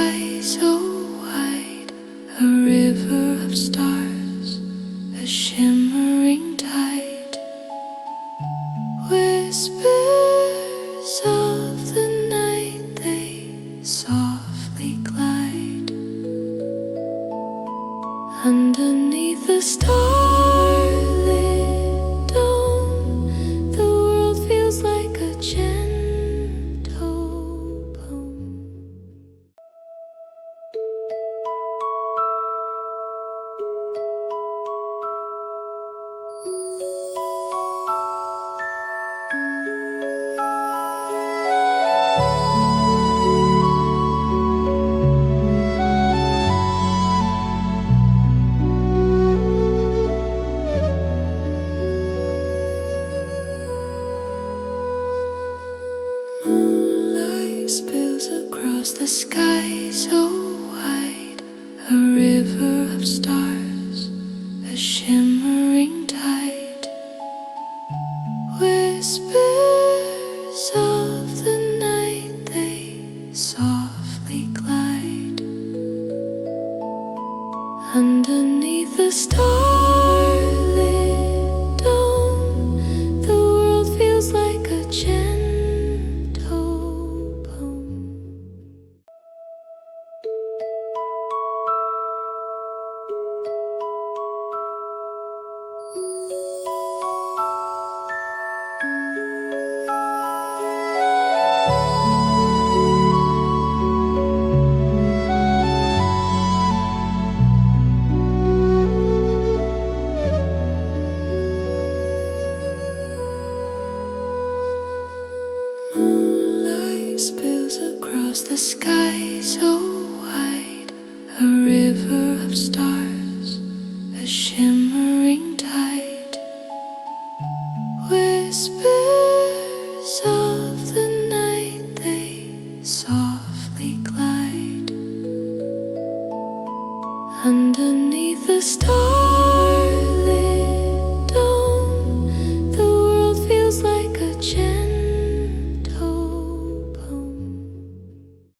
sky so wide, a river of stars, a shimmering tide, whispers of the night, they softly glide underneath the starlit dome. The world feels like a gentle poem. Moonlight spills across the sky so wide, a river of stars, a shimmering tide, whispers of the night, they softly glide underneath the starlit dome. The world feels like a gentle poem. Moonlight spills across the sky so wide, a river of stars, a shimmering tide, whispers of the night, they softly glide underneath the stars.